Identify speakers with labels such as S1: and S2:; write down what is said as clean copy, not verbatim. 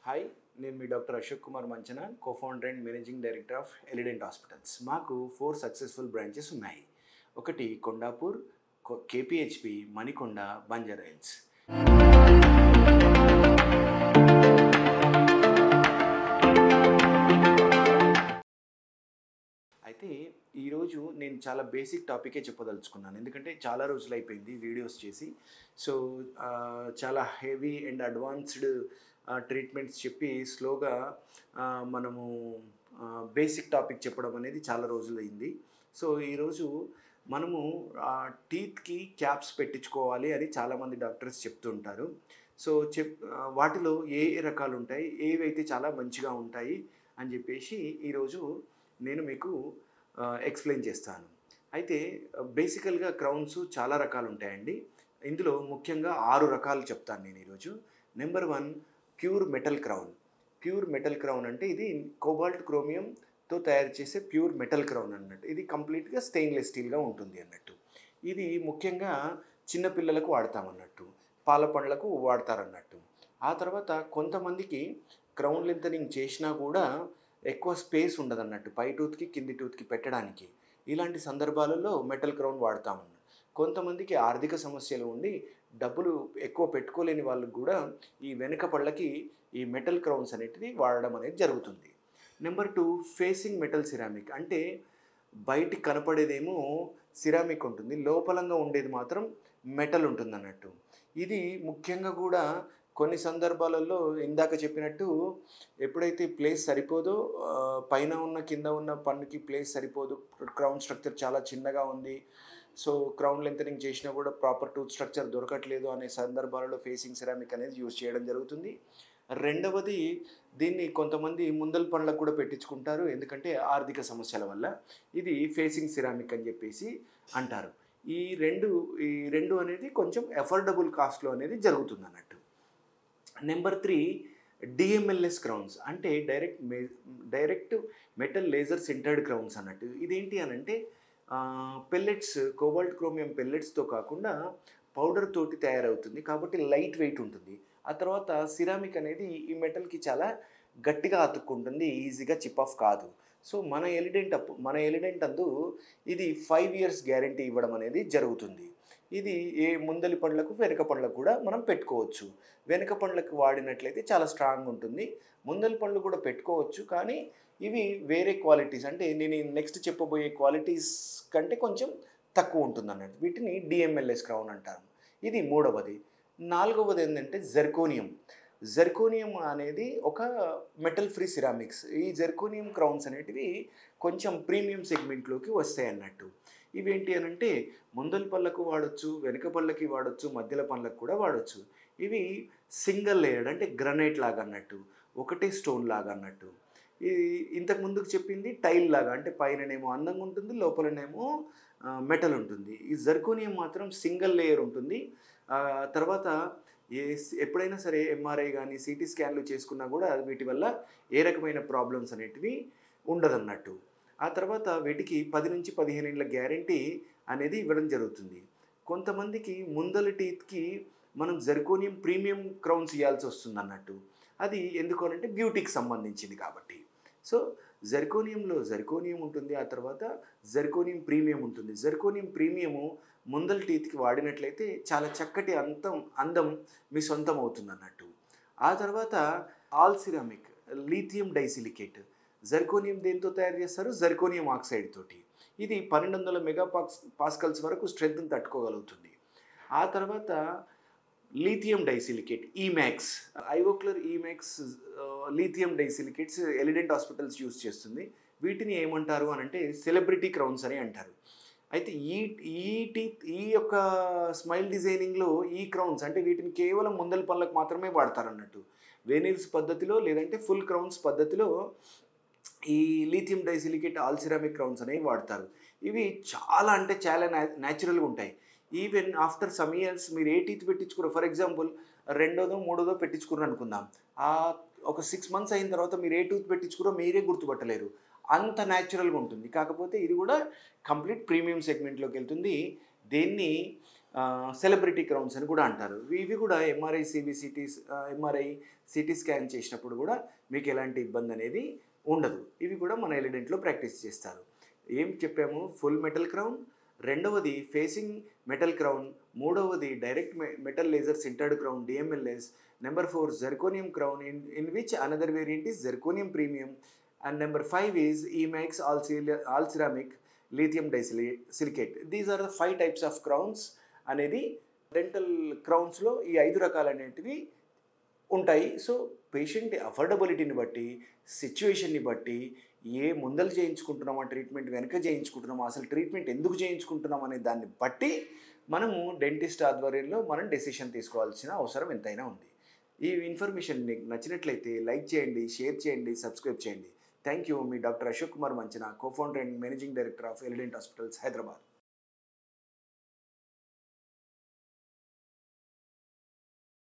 S1: Hi, నేను మీ doctor Ashok Kumar Manchana, co-founder and managing director of Elident hospitals. మాకు 4 సక్సెస్ఫుల్ బ్రాంచెస్ ఉన్నాయి. ఒకటి కొండాపూర్, కేపీహెచ్పి, మణికొండ, బంజారా హిల్స్. అయితే ఈరోజు నేను చాలా బేసిక్ టాపికే చెప్పదలుచుకున్నాను, ఎందుకంటే చాలా రోజులు అయిపోయింది వీడియోస్ చేసి. సో చాలా హెవీ అండ్ అడ్వాన్స్డ్ ట్రీట్మెంట్స్ చెప్పి స్లోగా మనము బేసిక్ టాపిక్ చెప్పడం అనేది చాలా రోజులు అయింది. సో ఈరోజు మనము టీత్కి క్యాప్స్ పెట్టించుకోవాలి అని చాలామంది డాక్టర్స్ చెప్తుంటారు. సో వాటిలో ఏ ఏ రకాలు ఉంటాయి, ఏవైతే చాలా మంచిగా ఉంటాయి అని చెప్పేసి ఈరోజు నేను మీకు ఎక్స్ప్లెయిన్ చేస్తాను. అయితే బేసికల్గా క్రౌన్స్ చాలా రకాలు ఉంటాయండి. ఇందులో ముఖ్యంగా 6 రకాలు చెప్తాను నేను ఈరోజు. Number 1, pure metal crown. Pure metal crown అంటే ఇది కోబాల్ట్ క్రోమియంతో తయారు చేసే ప్యూర్ మెటల్ క్రౌన్ అన్నట్టు. ఇది కంప్లీట్గా స్టెయిన్లెస్ స్టీల్గా ఉంటుంది అన్నట్టు. ఇది ముఖ్యంగా చిన్నపిల్లలకు వాడతామన్నట్టు, పాల పండ్లకు వాడతారన్నట్టు. ఆ తర్వాత కొంతమందికి క్రౌన్ లెంతనింగ్ చేసినా కూడా ఎక్కువ స్పేస్ ఉండదన్నట్టు పై టూత్కి కింది టూత్కి పెట్టడానికి. ఇలాంటి సందర్భాలలో మెటల్ క్రౌన్ వాడతామన్నట్టు. కొంతమందికి ఆర్థిక సమస్యలు ఉండి డబ్బులు ఎక్కువ పెట్టుకోలేని వాళ్ళకి కూడా ఈ వెనుక పళ్ళకి ఈ మెటల్ క్రౌన్స్ అనేటివి వాడడం అనేది జరుగుతుంది. Number 2, facing metal ceramic. అంటే బయటికి కనపడేదేమో సిరామిక్ ఉంటుంది, లోపలంగా ఉండేది మాత్రం మెటల్ ఉంటుంది అన్నట్టు. ఇది ముఖ్యంగా కూడా కొన్ని సందర్భాలలో ఇందాక చెప్పినట్టు ఎప్పుడైతే ప్లేస్ సరిపోదో, పైన ఉన్న కింద ఉన్న పన్నుకి ప్లేస్ సరిపోదు, క్రౌన్ స్ట్రక్చర్ చాలా చిన్నగా ఉంది, సో క్రౌన్ లెంతనింగ్ చేసినా కూడా ప్రాపర్ టూత్ స్ట్రక్చర్ దొరకట్లేదు అనే సందర్భాలలో ఫేసింగ్ సిరామిక్ అనేది యూజ్ చేయడం జరుగుతుంది. రెండవది, దీన్ని కొంతమంది ముందల పళ్ళకు కూడా పెట్టించుకుంటారు, ఎందుకంటే ఆర్థిక సమస్యల వల్ల. ఇది ఫేసింగ్ సిరామిక్ అని చెప్పేసి అంటారు. ఈ రెండు అనేది కొంచెం అఫోర్డబుల్ కాస్ట్లో అనేది జరుగుతుంది అన్నట్టు. Number 3, DMLS crowns. అంటే direct metal laser sintered crowns అన్నట్టు. ఇదేంటి అని అంటే పెల్లెట్స్, కోబాల్ట్ క్రోమియం పెల్లెట్స్తో కాకుండా పౌడర్ తోటి తయారవుతుంది, కాబట్టి లైట్ వెయిట్ ఉంటుంది. ఆ తర్వాత సిరామిక్ అనేది ఈ మెటల్కి చాలా గట్టిగా అతుక్కుంటుంది, ఈజీగా చిప్ ఆఫ్ కాదు. సో మన ఎలిడెంట్ అందు ఇది 5 years గ్యారంటీ ఇవ్వడం అనేది జరుగుతుంది. ఇది ఏ ముందలి పండ్లకు వెనుక పండ్లకు కూడా మనం పెట్టుకోవచ్చు. వెనుక పండ్లకు వాడినట్లయితే చాలా స్ట్రాంగ్ ఉంటుంది. ముందలి పండ్లు కూడా పెట్టుకోవచ్చు, కానీ ఇవి వేరే క్వాలిటీస్, అంటే నేను నెక్స్ట్ చెప్పబోయే క్వాలిటీస్ కంటే కొంచెం తక్కువ ఉంటుంది అన్నట్టు. వీటిని డిఎంఎల్ఎస్ క్రౌన్ అంటారు. ఇది 3వది. 4వది ఏంటంటే జెర్కోనియం అనేది ఒక మెటల్ ఫ్రీ సిరామిక్స్. ఈ జెర్కోనియం క్రౌన్స్ అనేటివి కొంచెం ప్రీమియం సెగ్మెంట్లోకి వస్తాయి అన్నట్టు. ఇవేంటి అని అంటే ముందల పళ్ళకు వాడచ్చు, వెనుక పళ్ళకి వాడచ్చు, మధ్యల పళ్ళకు కూడా వాడచ్చు. ఇవి సింగిల్ లేయర్డ్, అంటే గ్రనైట్ లాగా అన్నట్టు, ఒకటే స్టోన్ లాగా అన్నట్టు. ఇది ఇంతకు ముందుకు చెప్పింది టైల్ లాగా, అంటే పైననేమో అందంగా ఉంటుంది, లోపలనేమో మెటల్ ఉంటుంది. ఈ జెర్కోనియం మాత్రం సింగిల్ లేయర్ ఉంటుంది. తర్వాత ఎప్పుడైనా సరే ఎంఆర్ఐ కానీ సిటీ స్కాన్లు చేసుకున్నా కూడా వీటి వల్ల ఏ రకమైన ప్రాబ్లమ్స్ అనేటివి ఉండదన్నట్టు. ఆ తర్వాత వీటికి 10 నుంచి 15 ఏళ్ళ గ్యారంటీ అనేది ఇవ్వడం జరుగుతుంది. కొంతమందికి ముందల టీత్కి మనం జెర్కోనియం ప్రీమియం క్రౌన్స్ ఇవ్వాల్సి వస్తుంది అన్నట్టు. అది ఎందుకు అంటే బ్యూటీకి సంబంధించింది కాబట్టి. సో జెర్కోనియంలో జెర్కోనియం ఉంటుంది, ఆ తర్వాత జెర్కోనియం ప్రీమియం ఉంటుంది. జెర్కోనియం ప్రీమియము ముందల టీత్కి వాడినట్లయితే చాలా చక్కటి అందం మీ సొంతం అవుతుంది అన్నట్టు. ఆ తర్వాత ఆల్ సిరామిక్ లిథియం డైసిలికేట్. జెర్కోనియం దేంతో తయారు చేస్తారు? జెర్కోనియం ఆక్సైడ్ తోటి. ఇది 1200 మెగాపాస్కల్స్ వరకు స్ట్రెంత్ని తట్టుకోగలుగుతుంది. ఆ తర్వాత lithium disilicate, emax, Ivoclar emax lithium disilicates Elident hospitals use చేస్తుంది. వీటిని ఏమంటారు అని అంటే సెలబ్రిటీ క్రౌన్స్ అని అంటారు. అయితే ఈ యొక్క స్మైల్ డిజైనింగ్లో ఈ క్రౌన్స్ అంటే వీటిని కేవలం ముందల పళ్ళకు మాత్రమే వాడతారు అన్నట్టు. వెనీల్స్ పద్ధతిలో లేదంటే ఫుల్ క్రౌన్స్ పద్ధతిలో ఈ లిథియం డైసిలికేట్ ఆల్ సిరామిక్ క్రౌన్స్ అనేవి వాడతారు. ఇవి చాలా అంటే చాలా న్యాచురల్గా ఉంటాయి. ఈవెన్ ఆఫ్టర్ సమ్ ఇయర్స్ మీరు ఏ టీత్ పెట్టించుకున్నారు, ఫర్ ఎగ్జాంపుల్ 2వ 3వ పెట్టించుకున్నారు అనుకుందాం, ఒక 6 months అయిన తర్వాత మీరు ఏ టూత్ పెట్టించుకున్నారో మీరే గుర్తుపట్టలేరు, అంత న్యాచురల్గా ఉంటుంది. కాకపోతే ఇది కూడా కంప్లీట్ ప్రీమియం సెగ్మెంట్లోకి వెళ్తుంది. దీన్ని సెలబ్రిటీ క్రౌన్స్ అని కూడా అంటారు. ఇవి కూడా ఎంఆర్ఐ సిటీ స్కాన్ చేసినప్పుడు కూడా మీకు ఎలాంటి ఇబ్బంది అనేది ఉండదు. ఇవి కూడా మన ఎలిడెంట్లో ప్రాక్టీస్ చేస్తారు. ఏం చెప్పాము? ఫుల్ మెటల్ క్రౌన్, రెండవది ఫేసింగ్ మెటల్ క్రౌన్, మూడవది direct metal laser sintered crown DMLS, number 4 zirconium crown in which another variant is zirconium premium, and number 5 is emax all ceramic lithium disilicate. These are the 5 types of crowns అనేది dental క్రౌన్స్లో ఈ 5 రకాలు అనేటివి ఉంటాయి. So patient అఫోర్డబిలిటీని బట్టి, సిచ్యువేషన్ని బట్టి, ఏ ముందలు చేయించుకుంటున్నామా, treatment వెనక చేయించుకుంటున్నామా, అసలు ట్రీట్మెంట్ ఎందుకు చేయించుకుంటున్నాం అనే దాన్ని బట్టి మనము డెంటిస్ట్ ఆధ్వర్యంలో మనం డెసిషన్ తీసుకోవాల్సిన అవసరం ఎంతైనా ఉంది. ఈ ఇన్ఫర్మేషన్ మీకు నచ్చినట్లయితే లైక్ చేయండి, షేర్ చేయండి, సబ్స్క్రైబ్ చేయండి. Thank you. Me doctor Ashok Kumar Manchana, co founder and managing director of Elident hospitals, Hyderabad.